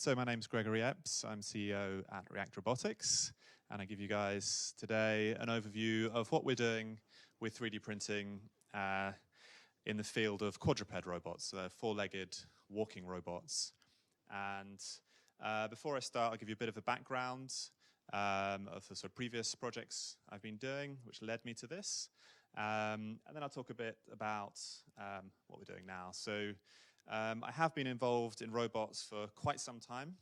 So my name's Gregory Epps. I'm CEO at React Robotics, and I give you guys today an overview of what we're doing with 3D printing in the field of quadruped robots, four-legged walking robots. And before I start, I'll give you a bit of a background of the sort of previous projects I've been doing, which led me to this. And then I'll talk a bit about what we're doing now. So I have been involved in robots for quite some time.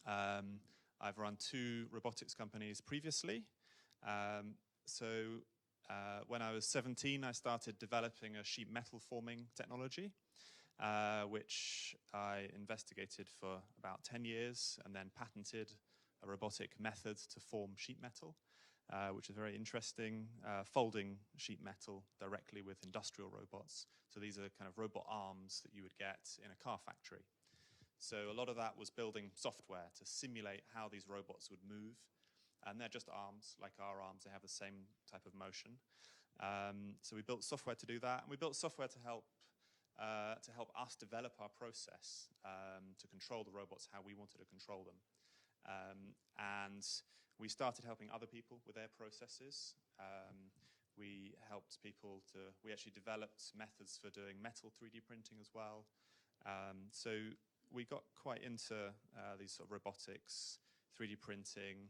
I've run 2 robotics companies previously. When I was 17, I started developing a sheet metal forming technology, which I investigated for about 10 years and then patented a robotic method to form sheet metal, which is very interesting, folding sheet metal directly with industrial robots. So these are kind of robot arms that you would get in a car factory. So a lot of that was building software to simulate how these robots would move. And they're just arms, like our arms. They have the same type of motion. So we built software to do that, and we built software to help us develop our process to control the robots how we wanted to control them. And we started helping other people with their processes. We actually developed methods for doing metal 3D printing as well. So we got quite into these sort of robotics, 3D printing.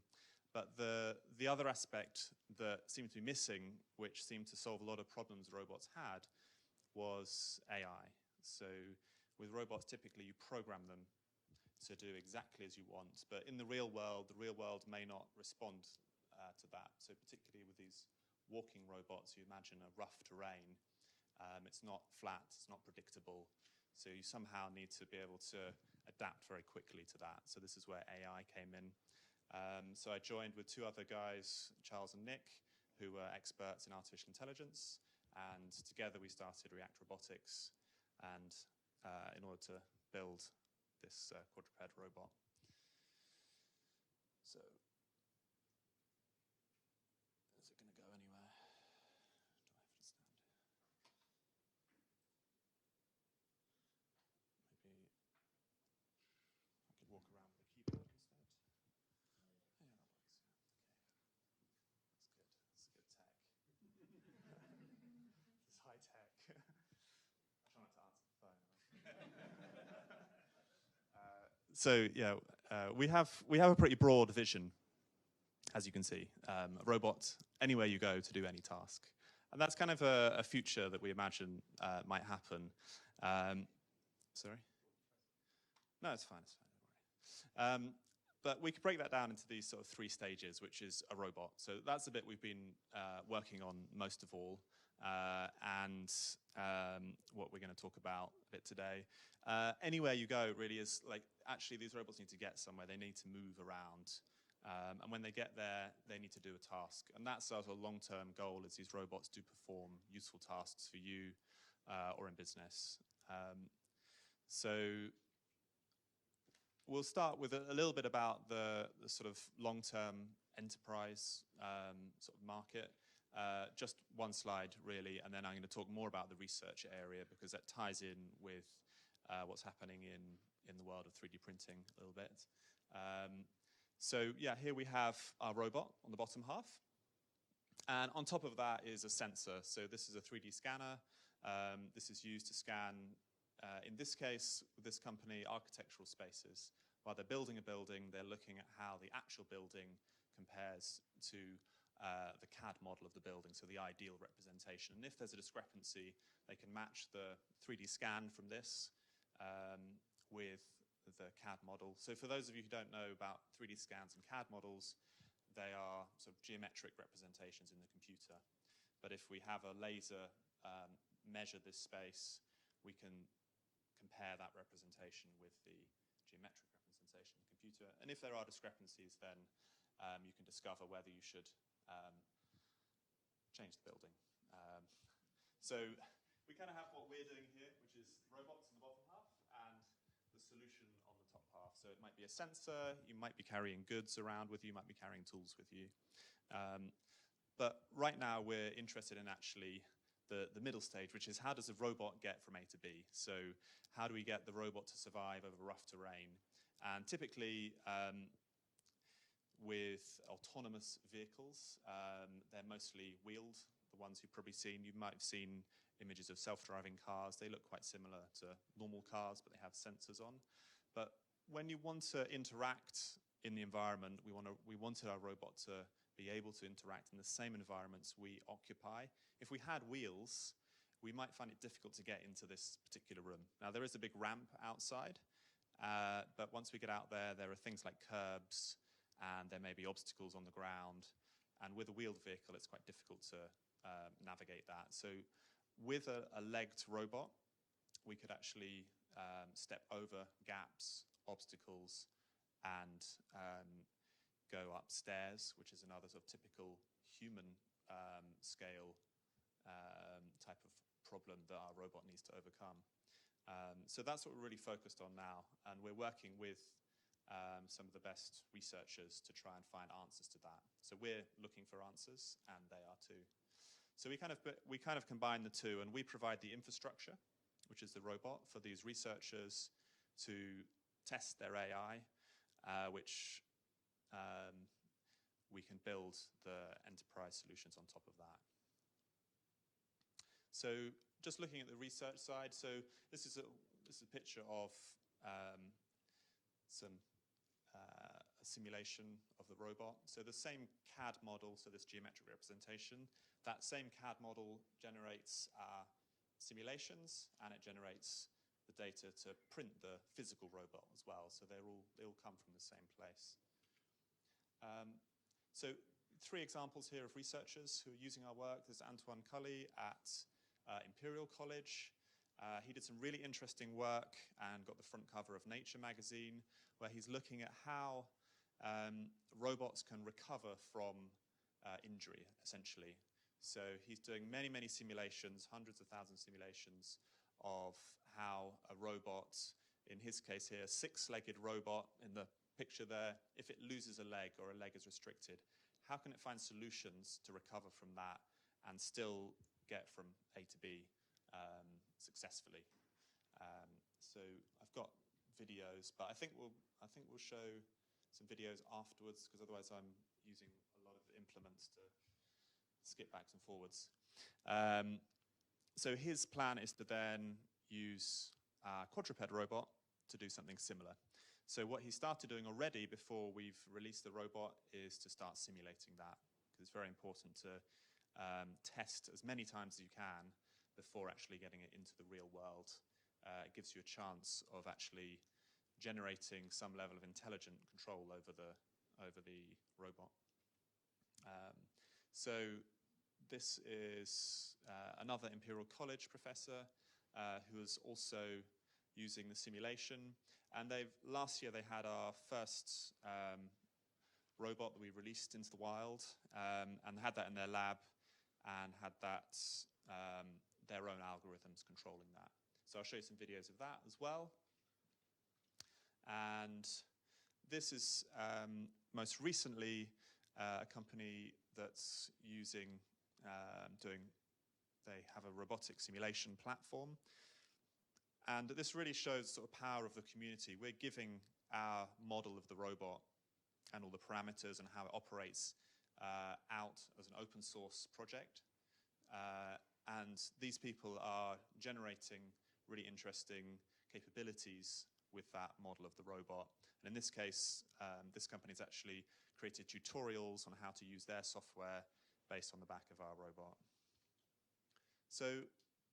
But the other aspect that seemed to be missing, which seemed to solve a lot of problems robots had, was AI. So with robots, typically you program them to do exactly as you want. But in the real world may not respond to that. So particularly with these walking robots, you imagine a rough terrain. It's not flat, it's not predictable. So you somehow need to be able to adapt very quickly to that. So this is where AI came in. So I joined with 2 other guys, Charles and Nick, who were experts in artificial intelligence. And together we started React Robotics and in order to build this quadruped robot. So, is it going to go anywhere? Do I have to stand? Maybe I could walk around with a keyboard instead. Yeah, that works. Yeah. Okay. That's good. That's good tech. It's high tech. I try not to answer the phone. So yeah, we have a pretty broad vision, as you can see. A robot anywhere you go to do any task, and that's kind of a future that we imagine might happen. Sorry? No, it's fine. It's fine. But we could break that down into these sort of 3 stages, which is a robot. So that's the bit we've been working on most of all, and what we're going to talk about a bit today. Anywhere you go really is like, actually these robots need to get somewhere, they need to move around. And when they get there, they need to do a task. And that's our sort of long-term goal, is these robots do perform useful tasks for you or in business. So we'll start with a little bit about the sort of long-term enterprise sort of market. Just one slide, really, and then I'm going to talk more about the research area because that ties in with what's happening in the world of 3D printing a little bit. So yeah, here we have our robot on the bottom half. And on top of that is a sensor. So this is a 3D scanner. This is used to scan, in this case, with this company, architectural spaces. While they're building a building, they're looking at how the actual building compares to the CAD model of the building, so the ideal representation. And if there's a discrepancy, they can match the 3D scan from this with the CAD model. So for those of you who don't know about 3D scans and CAD models, they are sort of geometric representations in the computer. But if we have a laser measure this space, we can compare that representation with the geometric representation in the computer. And if there are discrepancies, then you can discover whether you should change the building. So we kind of have what we're doing here, which is robots in the bottom half and the solution on the top half. So it might be a sensor, you might be carrying goods around with you, you might be carrying tools with you. But right now we're interested in actually the middle stage, which is how does a robot get from A to B? So how do we get the robot to survive over rough terrain And typically, with autonomous vehicles, they're mostly wheeled. The ones you've probably seen, you might have seen images of self-driving cars. They look quite similar to normal cars, but they have sensors on. But when you want to interact in the environment, we wanted our robot to be able to interact in the same environments we occupy. If we had wheels, we might find it difficult to get into this particular room. Now, there is a big ramp outside, but once we get out there, there are things like curbs, and there may be obstacles on the ground. And with a wheeled vehicle, it's quite difficult to navigate that. So with a legged robot, we could actually step over gaps, obstacles, and go upstairs, which is another sort of typical human scale type of problem that our robot needs to overcome. So that's what we're really focused on now, and we're working with some of the best researchers to try and find answers to that. So we're looking for answers, and they are too. So we kind of combine the two, and we provide the infrastructure, which is the robot, for these researchers to test their AI, which we can build the enterprise solutions on top of that. So just looking at the research side, so this is a picture of a simulation of the robot. So the same CAD model, so this geometric representation, that same CAD model generates simulations, and it generates the data to print the physical robot as well. So they all come from the same place. So 3 examples here of researchers who are using our work. There's Antoine Cully at Imperial College. He did some really interesting work and got the front cover of Nature magazine, where he's looking at how robots can recover from injury, essentially. So he's doing many, many simulations, hundreds of thousands of simulations of how a robot, in his case here, a 6-legged robot in the picture there, if it loses a leg or a leg is restricted, how can it find solutions to recover from that and still get from A to B successfully? So I've got videos, but I think we'll show some videos afterwards, because otherwise I'm using a lot of implements to skip backs and forwards. So his plan is to then use a quadruped robot to do something similar. So what he started doing already before we've released the robot is to start simulating that, because it's very important to test as many times as you can before actually getting it into the real world. It gives you a chance of actually generating some level of intelligent control over the robot. So this is another Imperial College professor who is also using the simulation. And last year they had our first robot that we released into the wild, and had that in their lab, and had that their own algorithms controlling that. So I'll show you some videos of that as well. And this is most recently a company that's using, they have a robotic simulation platform. And this really shows the sort of power of the community. We're giving our model of the robot and all the parameters and how it operates out as an open source project. And these people are generating really interesting capabilities with that model of the robot. And in this case, this company's actually created tutorials on how to use their software based on the back of our robot. So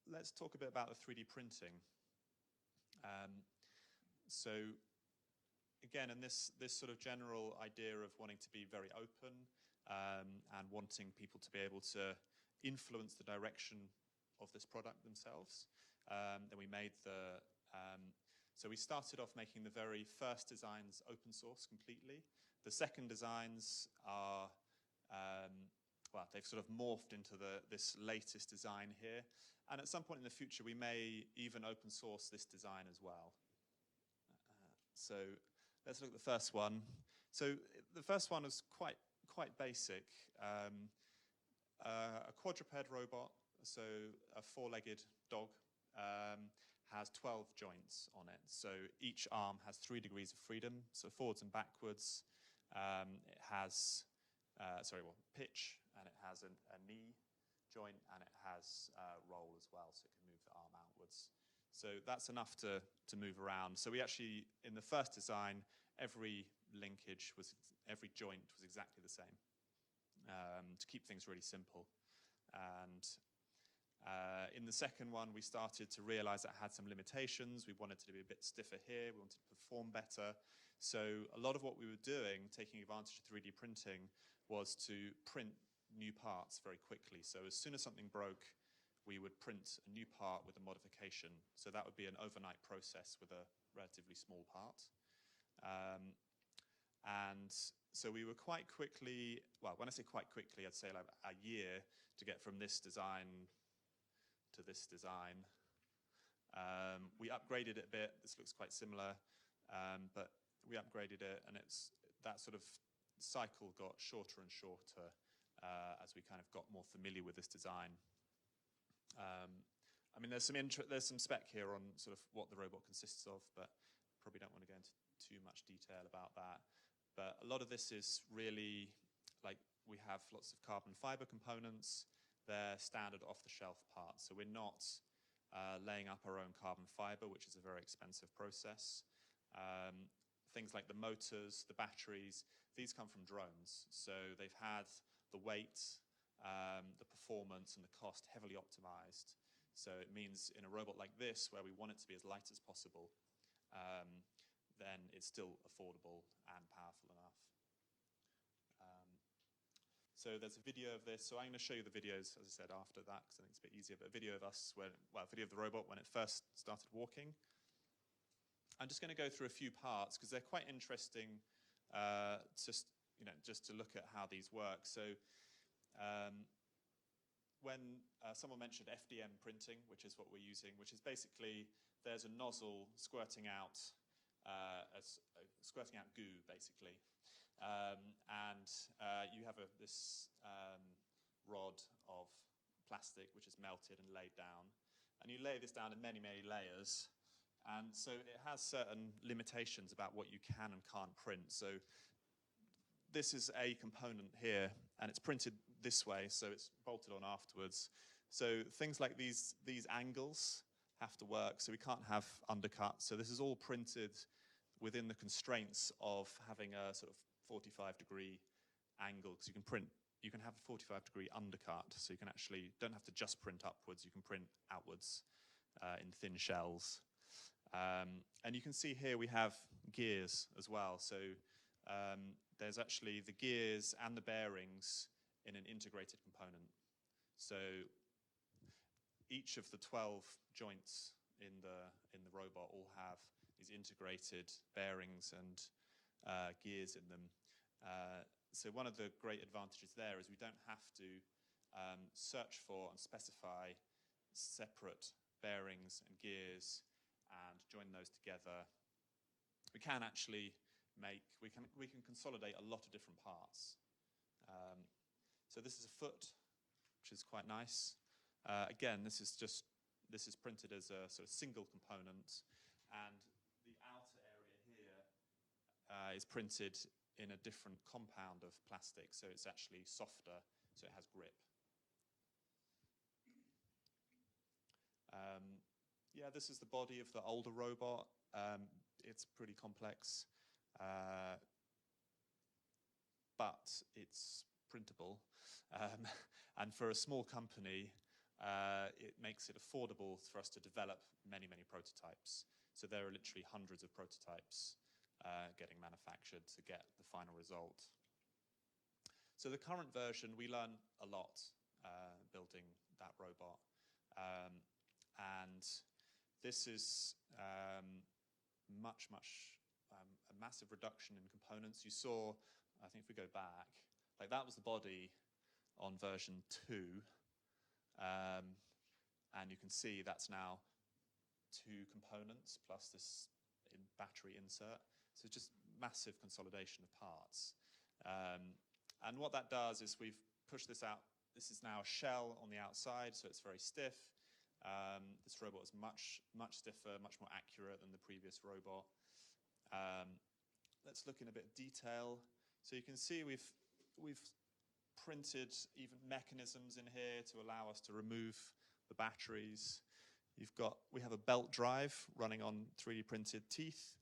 let's talk a bit about the 3D printing. So again, in this sort of general idea of wanting to be very open and wanting people to be able to influence the direction of this product themselves, then we made so we started off making the very first designs open source completely. The second designs are, well, they've sort of morphed into this latest design here. And at some point in the future, we may even open source this design as well. So let's look at the first one. So the first one is quite basic. A quadruped robot, so a 4-legged dog, has 12 joints on it. So each arm has 3 degrees of freedom, so forwards and backwards. It has, pitch, and it has a knee joint, and it has roll as well, so it can move the arm outwards. So that's enough to move around. So we actually, in the first design, every joint was exactly the same, to keep things really simple. And in the second one, we started to realize that it had some limitations. We wanted to be a bit stiffer here. We wanted to perform better. So a lot of what we were doing, taking advantage of 3D printing, was to print new parts very quickly. So as soon as something broke, we would print a new part with a modification. So that would be an overnight process with a relatively small part. And so we were quite quickly, well, when I say quite quickly, I'd say like a year to get from this design to this design. We upgraded it a bit. This looks quite similar, but we upgraded it, and that sort of cycle got shorter and shorter as we kind of got more familiar with this design. I mean, there's some spec here on sort of what the robot consists of, but probably don't want to go into too much detail about that. But a lot of this is really, like, we have lots of carbon fiber components. They're standard off-the-shelf parts. So we're not laying up our own carbon fiber, which is a very expensive process. Things like the motors, the batteries, these come from drones. So they've had the weight, the performance, and the cost heavily optimized. So it means in a robot like this, where we want it to be as light as possible, then it's still affordable and powerful enough. So there's a video of this. So I'm going to show you the videos, as I said, after that, because I think it's a bit easier. But a video of us, video of the robot when it first started walking. I'm just going to go through a few parts because they're quite interesting, just to look at how these work. So when someone mentioned FDM printing, which is what we're using, which is basically there's a nozzle squirting out goo, basically. And you have this rod of plastic which is melted and laid down. And you lay this down in many, many layers. And so it has certain limitations about what you can and can't print. So this is a component here, and it's printed this way, so it's bolted on afterwards. So things like these angles have to work, so we can't have undercut. So this is all printed within the constraints of having a sort of 45-degree angle, because you can have a 45-degree undercut, so you can actually don't have to just print upwards, you can print outwards in thin shells. And you can see here we have gears as well. So there's actually the gears and the bearings in an integrated component. So each of the 12 joints in the robot all have these integrated bearings and gears in them. So one of the great advantages there is we don't have to search for and specify separate bearings and gears and join those together. We can actually we can consolidate a lot of different parts. So this is a foot, which is quite nice. Again, this is printed as a sort of single component, and the outer area here is printed in a different compound of plastic, so it's actually softer, so it has grip. Yeah, this is the body of the older robot. It's pretty complex, but it's printable. And for a small company, it makes it affordable for us to develop many, many prototypes. So there are literally hundreds of prototypes getting manufactured to get the final result. So the current version, we learn a lot building that robot. And this is a massive reduction in components. You saw, I think if we go back, like that was the body on version 2. And you can see that's now 2 components plus this battery insert. So just massive consolidation of parts. And what that does is we've pushed this out. This is now a shell on the outside, so it's very stiff. This robot is much stiffer, much more accurate than the previous robot. Let's look in a bit of detail. So you can see we've printed even mechanisms in here to allow us to remove the batteries. We have a belt drive running on 3D printed teeth,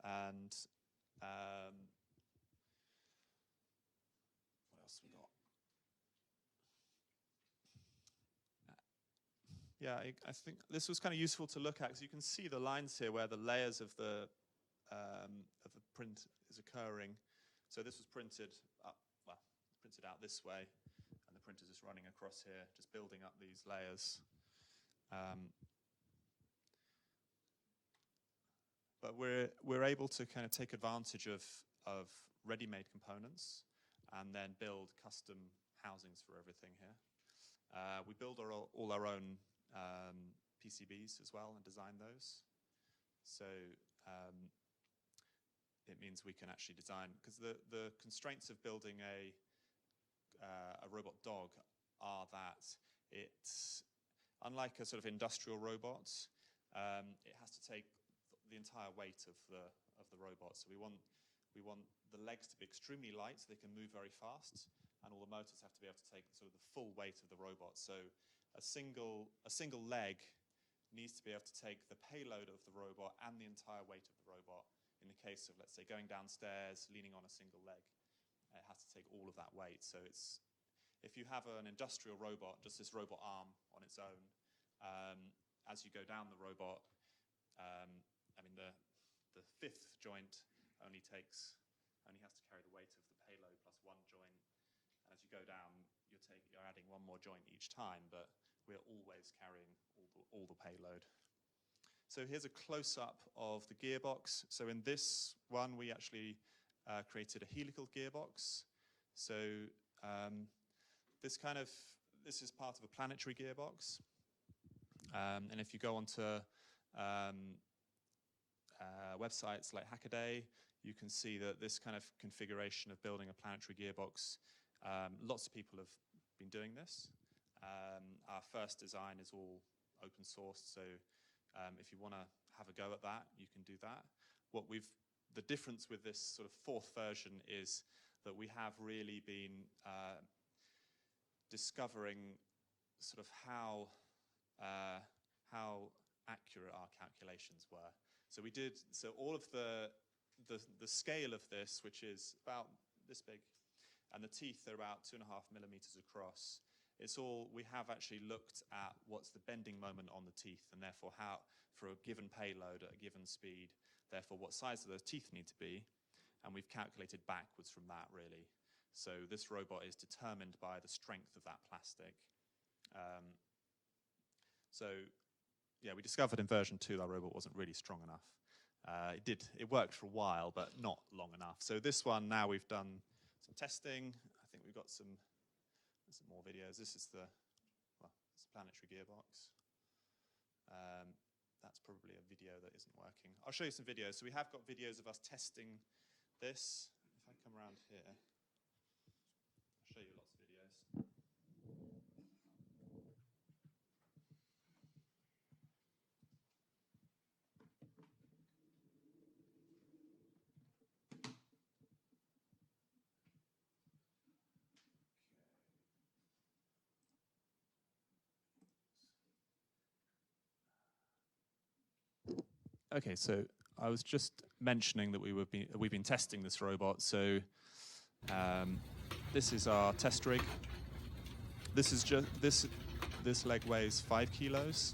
and what else we got? Yeah, I think this was kind of useful to look at because you can see the lines here where the layers of the print is occurring. So this was printed out this way, and the printer's just running across here, just building up these layers. But we're able to kind of take advantage of ready-made components and then build custom housings for everything here. We build all our own PCBs as well and design those. So it means we can actually design, because the constraints of building a robot dog are that it's, unlike a sort of industrial robot, it has to take the entire weight of the robot. So we want the legs to be extremely light so they can move very fast, and all the motors have to be able to take sort of the full weight of the robot. So a single leg needs to be able to take the payload of the robot and the entire weight of the robot. In the case of, let's say, going downstairs, leaning on a single leg, it has to take all of that weight. So it's, if you have an industrial robot, just this robot arm on its own, as you go down the robot, I mean, the fifth joint only has to carry the weight of the payload plus one joint. And as you go down, you're adding one more joint each time, but we're always carrying all the payload. So here's a close-up of the gearbox. So in this one, we actually created a helical gearbox. So this is part of a planetary gearbox. And if you go onto websites like Hackaday, you can see that this kind of configuration of building a planetary gearbox, lots of people have been doing this. Our first design is all open source, so if you want to have a go at that, you can do that. The difference with this sort of fourth version is that we have really been discovering sort of how accurate our calculations were. So all of the scale of this, which is about this big, and the teeth are about 2.5 millimeters across. We have actually looked at what's the bending moment on the teeth, and therefore how, for a given payload at a given speed, therefore what size do those teeth need to be, and we've calculated backwards from that, really. So this robot is determined by the strength of that plastic. So yeah, we discovered in version 2 that robot wasn't really strong enough. It worked for a while, but not long enough. So this one, now we've done some testing. I think we've got some more videos. This is the planetary gearbox. That's probably a video that isn't working. I'll show you some videos. So we have got videos of us testing this. If I come around here, I'll show you lots of videos. Okay, so I was just mentioning that we've been testing this robot. So this is our test rig. This is just this leg weighs 5 kilos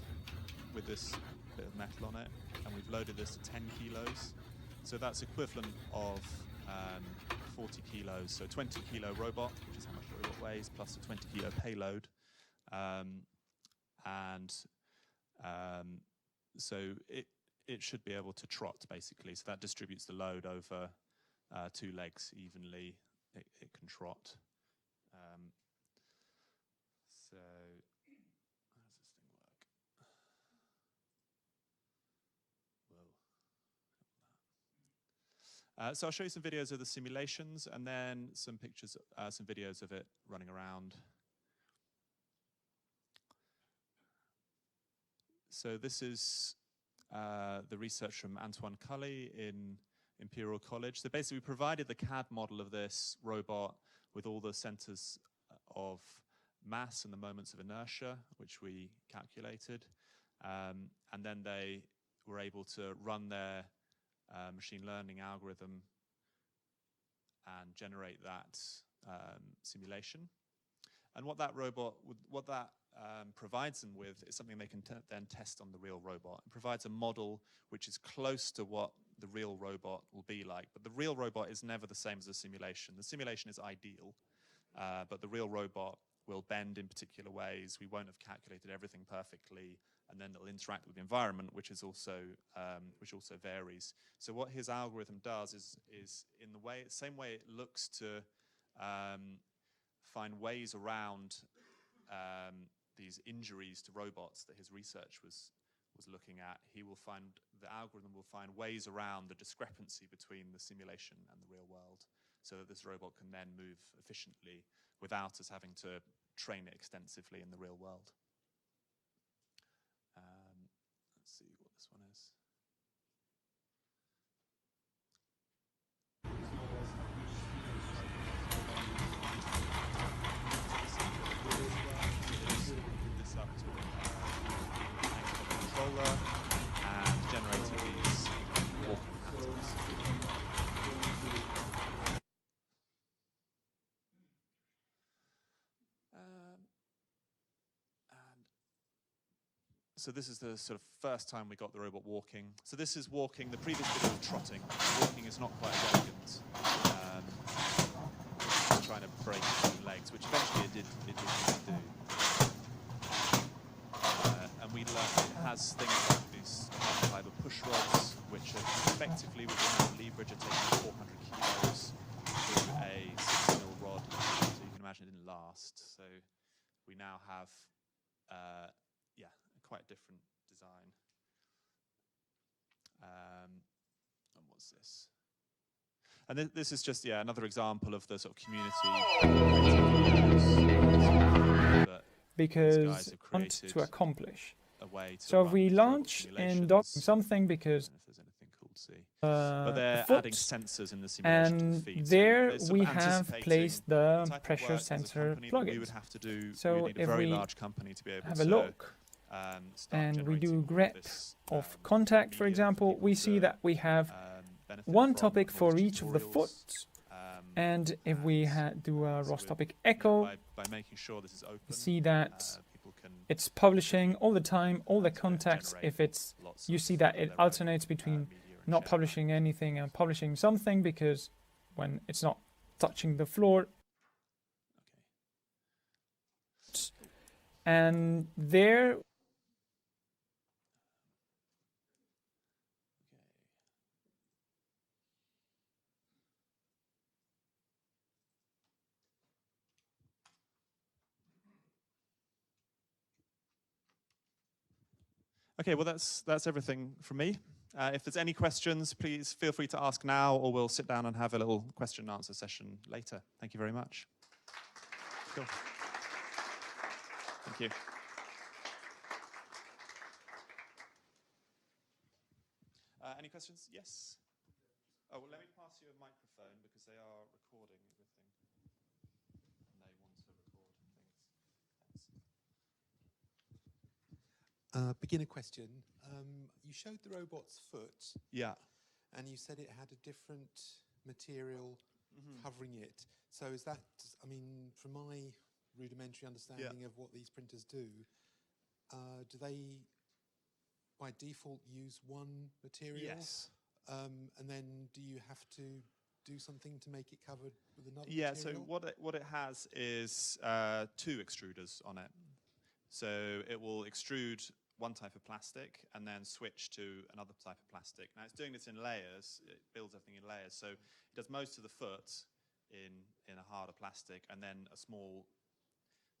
with this bit of metal on it, and we've loaded this to 10 kilos. So that's equivalent of 40 kilos. So 20 kilo robot, which is how much the robot weighs, plus a 20 kilo payload, so it should be able to trot, basically. So that distributes the load over 2 legs evenly. It can trot. So how does this thing work? Whoa. So I'll show you some videos of the simulations, and then some pictures, some videos of it running around. So this is the research from Antoine Cully in Imperial College. So basically we provided the CAD model of this robot with all the centers of mass and the moments of inertia, which we calculated. And then they were able to run their machine learning algorithm and generate that simulation. And what that robot provides them with is something they can then test on the real robot. It provides a model which is close to what the real robot will be like. But the real robot is never the same as the simulation. The simulation is ideal, but the real robot will bend in particular ways. We won't have calculated everything perfectly, and then it'll interact with the environment, which also varies. So what his algorithm does is in the same way it looks to find ways around these injuries to robots that his research was looking at. The algorithm will find ways around the discrepancy between the simulation and the real world, so that this robot can then move efficiently without us having to train it extensively in the real world. Let's see what this one is. This up to a controller and generating these walking patterns. So this is the sort of first time we got the robot walking. So this is walking. The previous bit was trotting. Walking is not quite as elegant. It's trying to break between legs, which eventually it did do. And we learned it has things like these carbon fiber push rods, which are effectively within that leverage are taking 400 kilos through a 6mm rod. So you can imagine it didn't last. So we now have quite a different design. And what's this? And this is just, another example of the sort of community. Because want to accomplish. So we launch in docking something because but they're adding sensors in the simulation and to the feed. there so we have placed the pressure sensor plugins. We would have to do, so we need a very large company to be able have a look and we do grep of contact, for example, we see that we have one topic for each of the foot. And if we do a ROS topic echo, by making sure this is open, you see that it's publishing all the time, all the contacts. If it's, you see that it alternates between not publishing anything and publishing something, because when it's not touching the floor. And there Okay, well that's everything from me. If there's any questions, please feel free to ask now, or we'll sit down and have a little question and answer session later. Thank you very much. Cool. Thank you. Any questions? Yes? Oh, well, let me pass you a microphone because they are recording everything. And they want to record things. Thanks. Beginner question. You showed the robot's foot. Yeah. And you said it had a different material covering it. So is that, I mean, from my rudimentary understanding of what these printers do they by default use one material? Yes. And then do you have to do something to make it covered with another material? So what it has is two extruders on it. So it will extrude one type of plastic and then switch to another type of plastic. Now it's doing this in layers. It builds everything in layers. So it does most of the foot in a harder plastic, and then a small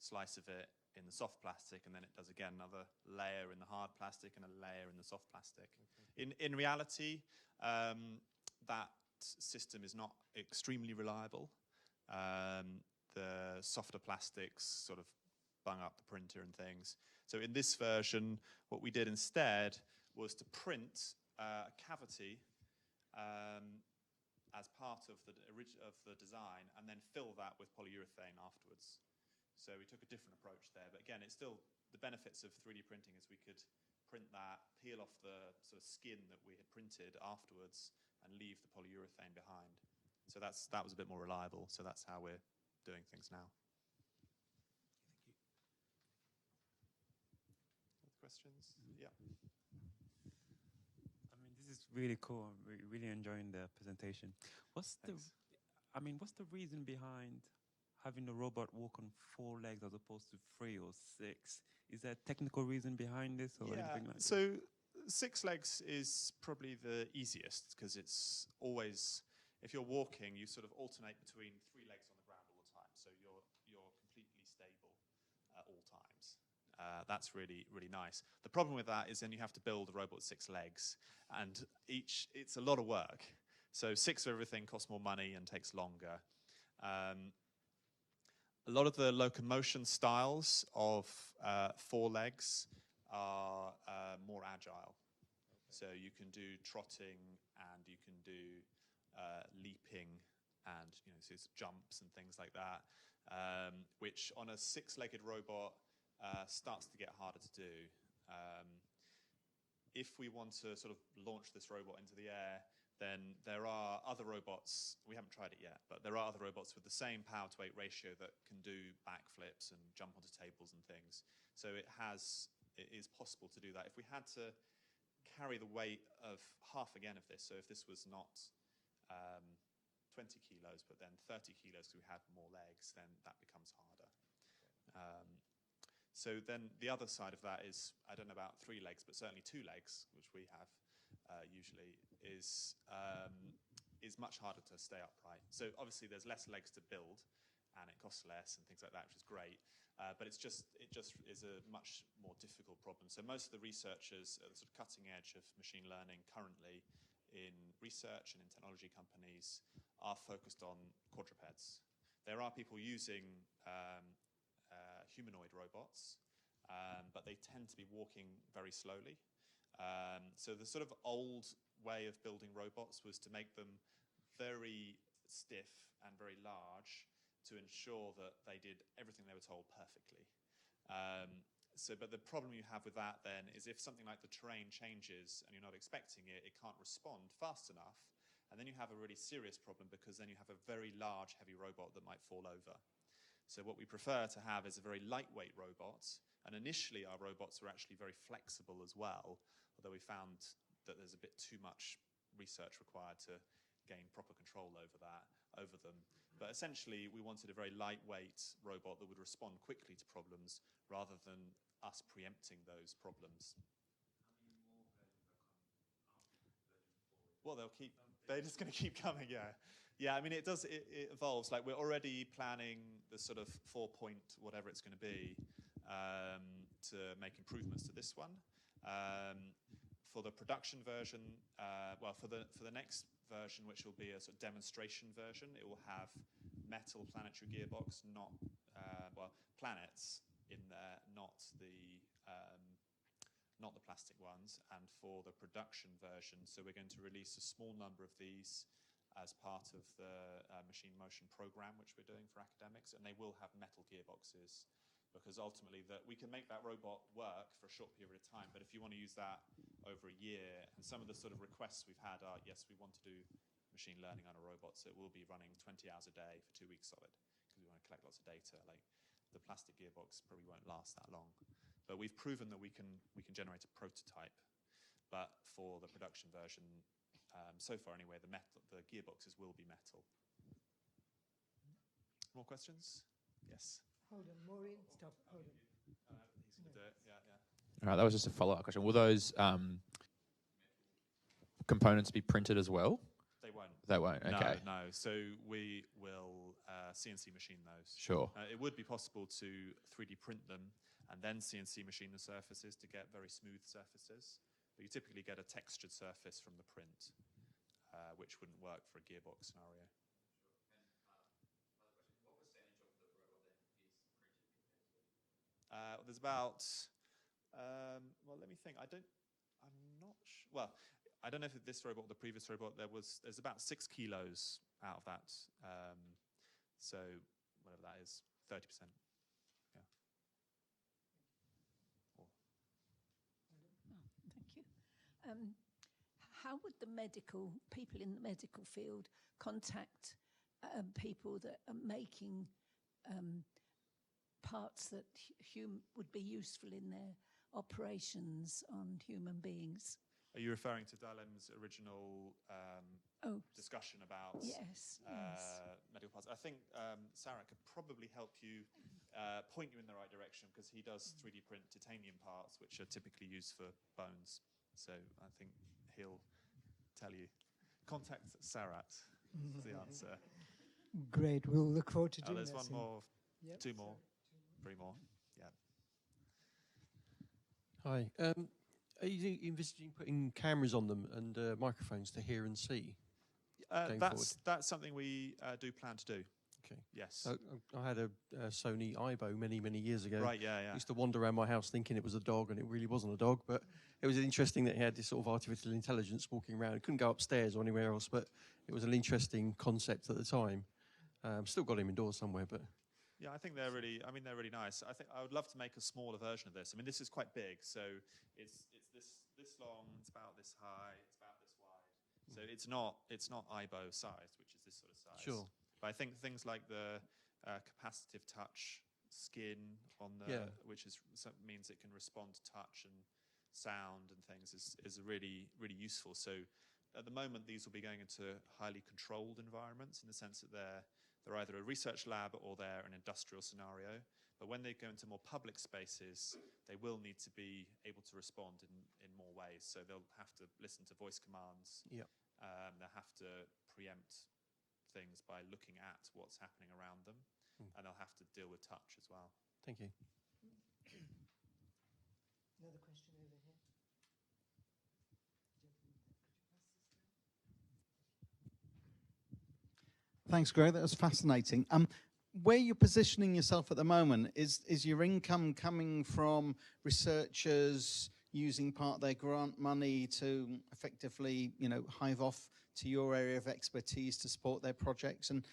slice of it in the soft plastic, and then it does again another layer in the hard plastic and a layer in the soft plastic. Okay. In reality, that system is not extremely reliable. The softer plastics sort of bung up the printer and things. So in this version, what we did instead was to print a cavity as part of the design, and then fill that with polyurethane afterwards. So we took a different approach there, but again, it's still the benefits of 3D printing is we could print that, peel off the sort of skin that we had printed afterwards, and leave the polyurethane behind. So that was a bit more reliable. So that's how we're doing things now. Thank you. Other questions? Yeah. This is really cool. I'm really enjoying the presentation. What's the reason behind having the robot walk on 4 legs as opposed to 3 or 6? Is there a technical reason behind this or anything like that? So 6 legs is probably the easiest because it's always, if you're walking, you sort of alternate between 3 legs on the ground all the time. So you're completely stable at all times. That's really, really nice. The problem with that is then you have to build a robot with 6 legs, and it's a lot of work. So 6 of everything costs more money and takes longer. A lot of the locomotion styles of 4 legs are more agile. So you can do trotting, and you can do leaping, and so it's jumps and things like that, which on a 6-legged robot starts to get harder to do. If we want to sort of launch this robot into the air, then there are other robots, we haven't tried it yet, but there are other robots with the same power-to-weight ratio that can do backflips and jump onto tables and things. So it is possible to do that. If we had to carry the weight of half again of this, so if this was not 20 kilos, but then 30 kilos because we had more legs, then that becomes harder. So then the other side of that is, I don't know about 3 legs, but certainly 2 legs, which we have usually, is much harder to stay upright. So obviously there's less legs to build, and it costs less and things like that, which is great. But it just is a much more difficult problem. So most of the researchers at the sort of cutting edge of machine learning currently in research and in technology companies are focused on quadrupeds. There are people using humanoid robots, but they tend to be walking very slowly. So the sort of old way of building robots was to make them very stiff and very large to ensure that they did everything they were told perfectly. But the problem you have with that then is if something like the terrain changes and you're not expecting it, it can't respond fast enough. And then you have a really serious problem because then you have a very large, heavy robot that might fall over. So what we prefer to have is a very lightweight robot. And initially our robots were actually very flexible as well, although we found that there's a bit too much research required to gain proper control over them. But essentially we wanted a very lightweight robot that would respond quickly to problems rather than us preempting those problems. How many more versions are coming after version 4? Well, they're just going to keep coming, yeah. Yeah, I mean, it evolves. Like, we're already planning the sort of 4 point, whatever it's going to be, to make improvements to this one. For the production version, for the next version, which will be a sort of demonstration version, it will have metal planetary gearbox, not, planets in there, not the plastic ones. And for the production version, so we're going to release a small number of these as part of the machine motion program, which we're doing for academics, and they will have metal gearboxes, because ultimately we can make that robot work for a short period of time, but if you want to use that over a year, and some of the sort of requests we've had are, yes, we want to do machine learning on a robot, so it will be running 20 hours a day for 2 weeks solid, because we want to collect lots of data. Like, the plastic gearbox probably won't last that long. But we've proven that we can generate a prototype, but for the production version, so far anyway, the gearboxes will be metal. More questions? Yes. Hold on, Maureen, stop, hold on. He's going to do it, yeah. All right, that was just a follow-up question. Will those components be printed as well? They won't. They won't, okay. No. So we will CNC machine those. Sure. It would be possible to 3D print them and then CNC machine the surfaces to get very smooth surfaces. But you typically get a textured surface from the print, which wouldn't work for a gearbox scenario. What percentage of the robot then is printed? There's about Well, let me think. I'm not sure. Well, I don't know if this robot or the previous robot, there's about 6 kilos out of that. So whatever that is, 30%. Yeah. Oh, thank you. How would the people in the medical field contact people that are making parts that would be useful in their operations on human beings? Are you referring to Dalem's original discussion about yes. medical parts? I think Sarah could probably help you, point you in the right direction, because he does 3D print titanium parts, which are typically used for bones. So I think he'll tell you. Contact Sarat is the answer. Great. We'll look forward to doing that. There's one more, yep. 2 more, 3 more. Yeah. Hi. Are you envisaging putting cameras on them and microphones to hear and see? That's something we do plan to do. Okay. Yes. I had a Sony Aibo many years ago. Right. Yeah. I used to wander around my house thinking it was a dog, and it really wasn't a dog. But it was interesting that it had this sort of artificial intelligence walking around. It couldn't go upstairs or anywhere else, but it was an interesting concept at the time. Still got him indoors somewhere, but. Yeah, I think they're really nice. I think I would love to make a smaller version of this. I mean, this is quite big, so it's this long, it's about this high, it's about this wide. So it's not Aibo size, which is this sort of size. Sure. But I think things like the capacitive touch skin on the, which means it can respond to touch and sound and things, is really useful. So at the moment, these will be going into highly controlled environments, in the sense that they're either a research lab or they're an industrial scenario. But when they go into more public spaces, they will need to be able to respond in more ways. So they'll have to listen to voice commands. Yeah. They'll have to preempt things by looking at what's happening around them. And they'll have to deal with touch as well. Thank you. Another question over here. Thanks, Greg. That was fascinating. Where you're positioning yourself at the moment, is your income coming from researchers using part of their grant money to effectively, hive off to your area of expertise to support their projects? And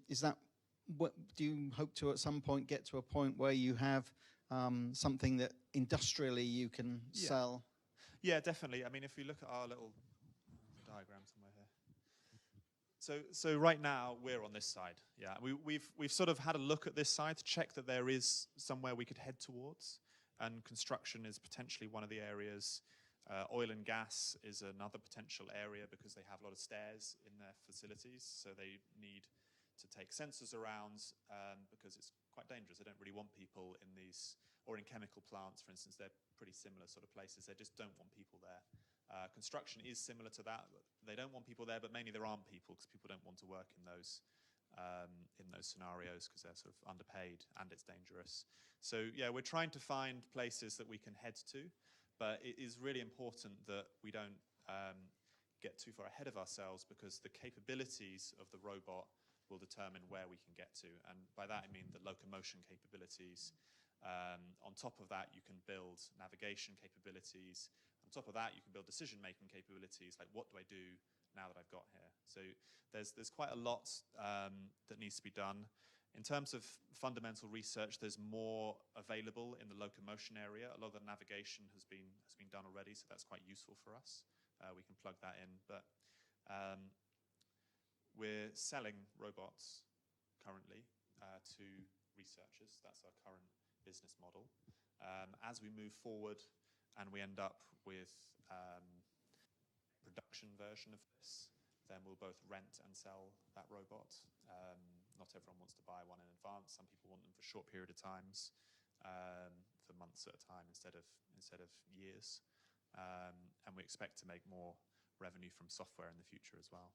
is that what do you hope to at some point get to a point where you have something that industrially you can sell? Yeah, definitely. I mean, if we look at our little diagram somewhere here. So right now we're on this side. Yeah, we've sort of had a look at this side to check that there is somewhere we could head towards, and construction is potentially one of the areas. Oil and gas is another potential area, because they have a lot of stairs in their facilities, so they need to take sensors around, because it's quite dangerous. They don't really want people in these, or in chemical plants, for instance. They're pretty similar sort of places. They just don't want people there. Construction is similar to that. They don't want people there, but mainly there aren't people, because people don't want to work in those scenarios, because they're sort of underpaid and it's dangerous. So yeah, we're trying to find places that we can head to, but it is really important that we don't get too far ahead of ourselves, because the capabilities of the robot will determine where we can get to. And by that I mean the locomotion capabilities. On top of that, you can build navigation capabilities. On top of that, you can build decision-making capabilities, like what do I do now that I've got here? So there's quite a lot that needs to be done. In terms of fundamental research, there's more available in the locomotion area. A lot of the navigation has been done already, so that's quite useful for us. We can plug that in. But we're selling robots currently to researchers. That's our current business model. As we move forward and we end up with production version of this, then we'll both rent and sell that robot. Not everyone wants to buy one in advance. Some people want them for short period of times, for months at a time instead of years. And we expect to make more revenue from software in the future as well.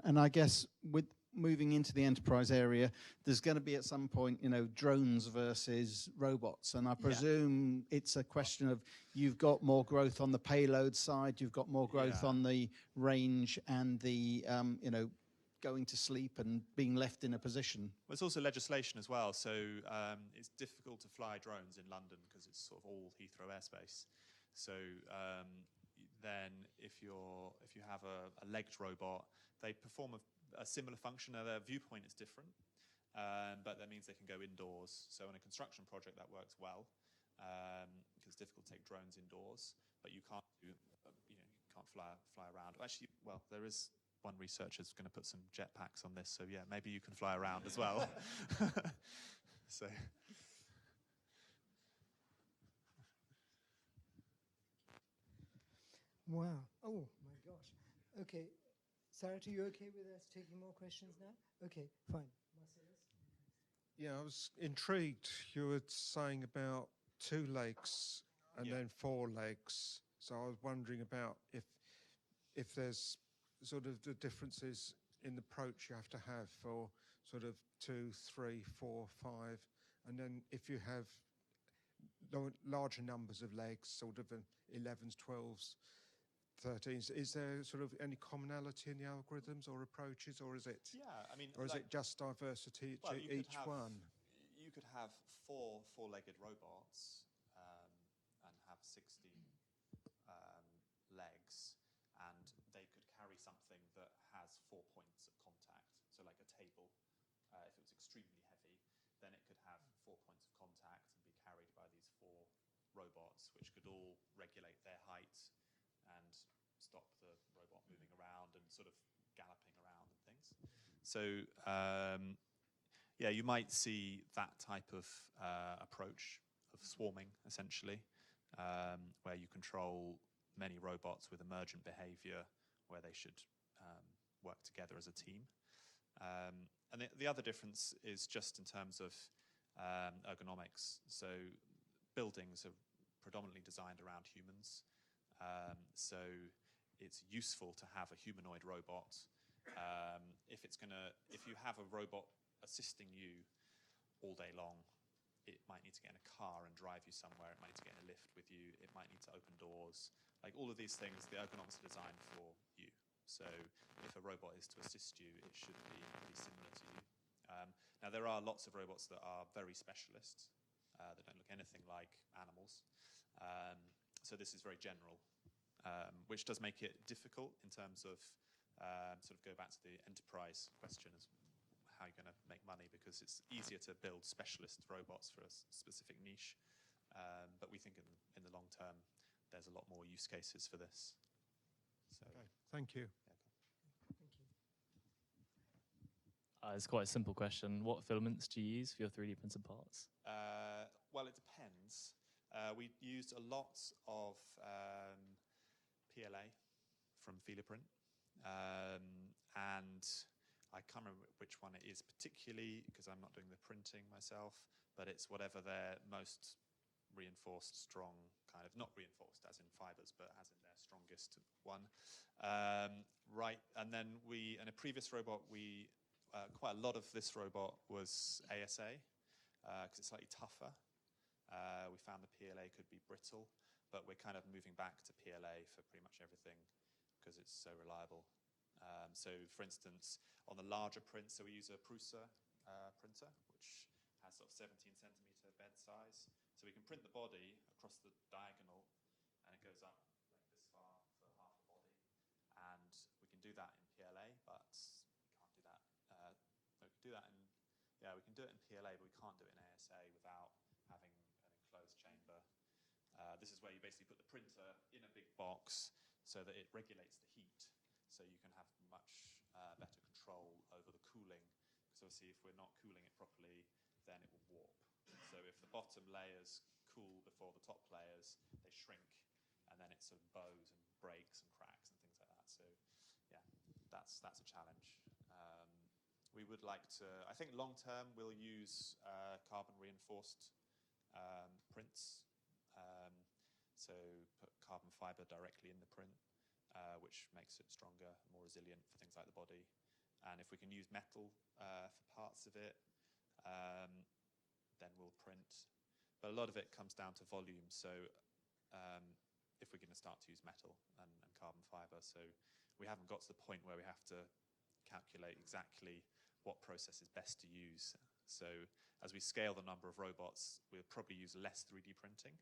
And I guess with moving into the enterprise area, there's going to be at some point, drones versus robots. And I presume it's a question of, you've got more growth on the payload side, you've got more growth on the range and the, going to sleep and being left in a position. Well, it's also legislation as well. So it's difficult to fly drones in London because it's sort of all Heathrow airspace. So then if you have a legged robot, they perform a similar function. Now, their viewpoint is different, but that means they can go indoors. So in a construction project, that works well because it's difficult to take drones indoors, but you can't do, you can't fly around. Actually, well, there is one researcher is going to put some jetpacks on this, so yeah, maybe you can fly around as well. So. Wow. Oh my gosh. Okay. Sarah, are you okay with us taking more questions now? Okay, fine. Marcellus? Yeah, I was intrigued. You were saying about 2 legs and then 4 legs. So I was wondering about if there's sort of the differences in the approach you have to have for sort of 2, 3, 4, 5, and then if you have larger numbers of legs, sort of 11s, 12s, 13s, is there sort of any commonality in the algorithms or approaches, or is it? Yeah, I mean, or is it just diversity each one? You could have 4 four-legged robots and have 16 legs, and they could carry something that has 4 points of contact. So like a table, if it was extremely heavy, then it could have 4 points of contact and be carried by these 4 robots, which could all regulate their height and stop the robot moving around and sort of galloping around and things. So yeah, you might see that type of approach of swarming, essentially, where you control many robots with emergent behavior where they should work together as a team. And the other difference is just in terms of ergonomics. So buildings are predominantly designed around humans. So it's useful to have a humanoid robot. If you have a robot assisting you all day long, it might need to get in a car and drive you somewhere. It might need to get in a lift with you. It might need to open doors. Like all of these things, the ergonomics are designed for you. So if a robot is to assist you, it should be pretty similar to you. Now, there are lots of robots that are very specialist, that don't look anything like animals. So this is very general, which does make it difficult in terms of sort of go back to the enterprise question as how you're going to make money, because it's easier to build specialist robots for a specific niche. But we think in the long term, there's a lot more use cases for this. So, okay, thank you. Thank you. It's quite a simple question. What filaments do you use for your 3D printed parts? Well, it depends. We used a lot of PLA from Filaprint, and I can't remember which one it is particularly because I'm not doing the printing myself, but it's whatever their most reinforced, strong kind of, not reinforced as in fibers, but as in their strongest one. Right, and then in a previous robot, quite a lot of this robot was ASA because it's slightly tougher. We found the PLA could be brittle, but we're kind of moving back to PLA for pretty much everything because it's so reliable. So, for instance, on the larger prints, so we use a Prusa printer, which has sort of 17cm bed size. So we can print the body across the diagonal, and it goes up like this far for half the body. And we can do that in PLA, but we can't do that. We can do that we can do it in PLA, but we can't do it in ASA without having an enclosed chamber. This is where you basically put the printer in a big box so that it regulates the heat. So you can have much better control over the cooling. Because obviously if we're not cooling it properly, then it will warp. So if the bottom layers cool before the top layers, they shrink, and then it sort of bows and breaks and cracks and things like that. So yeah, that's a challenge. We would like to, I think long term we'll use carbon reinforced prints. So put carbon fiber directly in the print. Which makes it stronger, more resilient for things like the body. And if we can use metal for parts of it, then we'll print. But a lot of it comes down to volume. So if we're going to start to use metal and carbon fiber, so we haven't got to the point where we have to calculate exactly what process is best to use. So as we scale the number of robots, we'll probably use less 3D printing.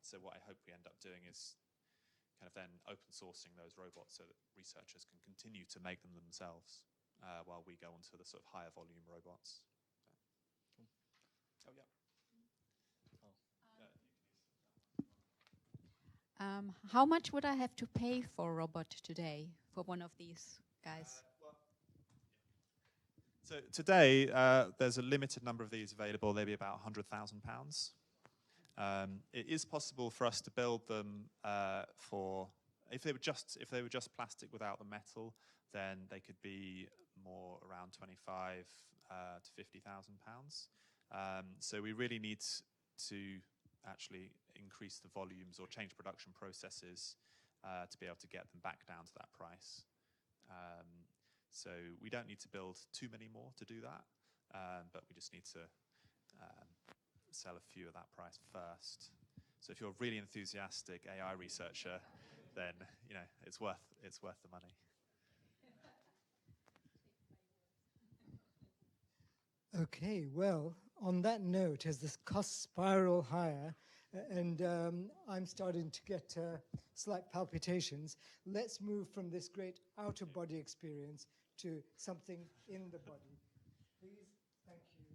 So what I hope we end up doing is kind of then open sourcing those robots so that researchers can continue to make them themselves while we go on to the sort of higher volume robots. Oh, yeah. How much would I have to pay for a robot today for one of these guys? So today, there's a limited number of these available, maybe about £100,000. It is possible for us to build them for, if they were just plastic without the metal, then they could be more around 25 to £50,000. So we really need to actually increase the volumes or change production processes to be able to get them back down to that price. So we don't need to build too many more to do that, but we just need to sell a few at that price first. So if you're a really enthusiastic AI researcher, then it's worth the money. Okay, well, on that note, as this costs spiral higher, and I'm starting to get slight palpitations, let's move from this great outer body experience to something in the body. Please, thank you.